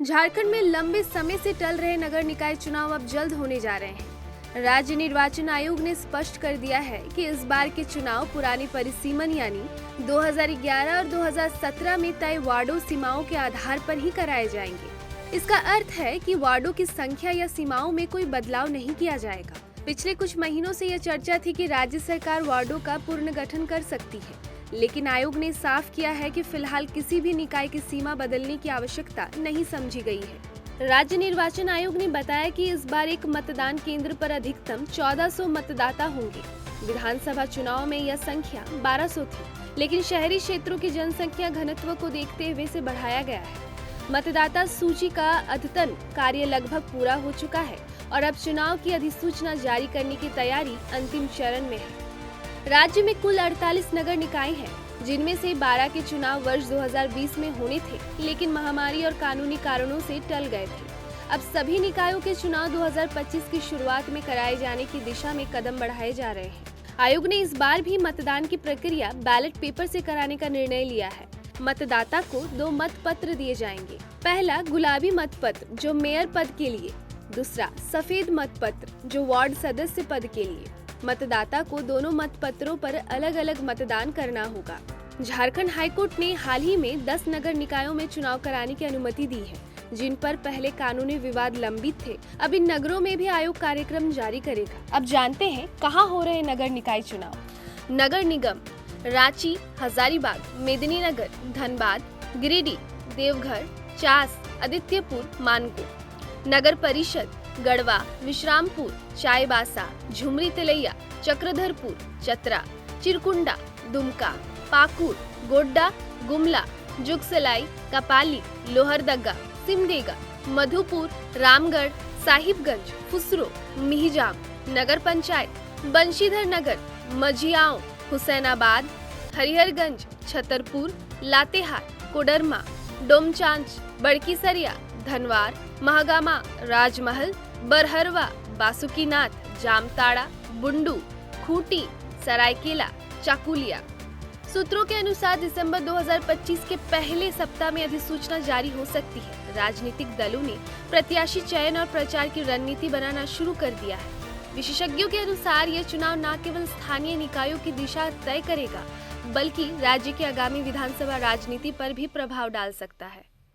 झारखंड में लंबे समय से टल रहे नगर निकाय चुनाव अब जल्द होने जा रहे हैं। राज्य निर्वाचन आयोग ने स्पष्ट कर दिया है कि इस बार के चुनाव पुरानी परिसीमन यानी 2011 और 2017 में तय वार्डों सीमाओं के आधार पर ही कराए जाएंगे। इसका अर्थ है कि वार्डों की संख्या या सीमाओं में कोई बदलाव नहीं किया जाएगा। पिछले कुछ महीनों से यह चर्चा थी कि राज्य सरकार वार्डों का पुनर्गठन कर सकती है, लेकिन आयोग ने साफ किया है कि फिलहाल किसी भी निकाय की सीमा बदलने की आवश्यकता नहीं समझी गई है। राज्य निर्वाचन आयोग ने बताया कि इस बार एक मतदान केंद्र पर अधिकतम 1400 मतदाता होंगे। विधानसभा चुनाव में यह संख्या 1200 थी, लेकिन शहरी क्षेत्रों की जनसंख्या घनत्व को देखते हुए इसे बढ़ाया गया है। मतदाता सूची का अद्यतन कार्य लगभग पूरा हो चुका है और अब चुनाव की अधिसूचना जारी करने की तैयारी अंतिम चरण में है। राज्य में कुल 48 नगर निकाय हैं, जिनमें से 12 के चुनाव वर्ष 2020 में होने थे, लेकिन महामारी और कानूनी कारणों से टल गए थे। अब सभी निकायों के चुनाव 2025 की शुरुआत में कराए जाने की दिशा में कदम बढ़ाए जा रहे हैं। आयोग ने इस बार भी मतदान की प्रक्रिया बैलेट पेपर से कराने का निर्णय लिया है। मतदाता को 2 मत पत्र दिए जाएंगे। पहला गुलाबी मत पत्र जो मेयर पद के लिए, दूसरा सफेद मत पत्र जो वार्ड सदस्य पद के लिए। मतदाता को दोनों मत पत्रों पर अलग अलग मतदान करना होगा। झारखंड हाईकोर्ट ने हाल ही में 10 नगर निकायों में चुनाव कराने की अनुमति दी है, जिन पर पहले कानूनी विवाद लंबित थे। अब इन नगरों में भी आयोग कार्यक्रम जारी करेगा। अब जानते हैं कहां हो रहे नगर निकाय चुनाव। नगर निगम रांची, हजारीबाग, मेदिनीनगर, धनबाद, गिरिडीह, देवघर, चास, आदित्यपुर, मानको। नगर परिषद गढ़वा, विश्रामपुर, चाईबासा, झुमरी तिलैया, चक्रधरपुर, चतरा, चिरकुंडा, दुमका, पाकुड़, गोड्डा, गुमला, जुगसलाई, कपाली, लोहरदगा, सिमडेगा, मधुपुर, रामगढ़, साहिबगंज, फुसरो, मिहिजाम। नगर पंचायत बंशीधर नगर, मझियाओं, हुसैनाबाद, हरिहरगंज, छतरपुर, लातेहार, कोडरमा, डोमचांच, बड़की सरिया, धनवार, महागामा, राजमहल, बरहरवा, बासुकीनाथ, जामताड़ा, बुंडू, खूंटी, सरायकेला, चाकुलिया। सूत्रों के अनुसार दिसंबर 2025 के पहले सप्ताह में अधिसूचना जारी हो सकती है। राजनीतिक दलों ने प्रत्याशी चयन और प्रचार की रणनीति बनाना शुरू कर दिया है। विशेषज्ञों के अनुसार यह चुनाव न केवल स्थानीय निकायों की दिशा तय करेगा, बल्कि राज्य की आगामी विधानसभा राजनीति पर भी प्रभाव डाल सकता है।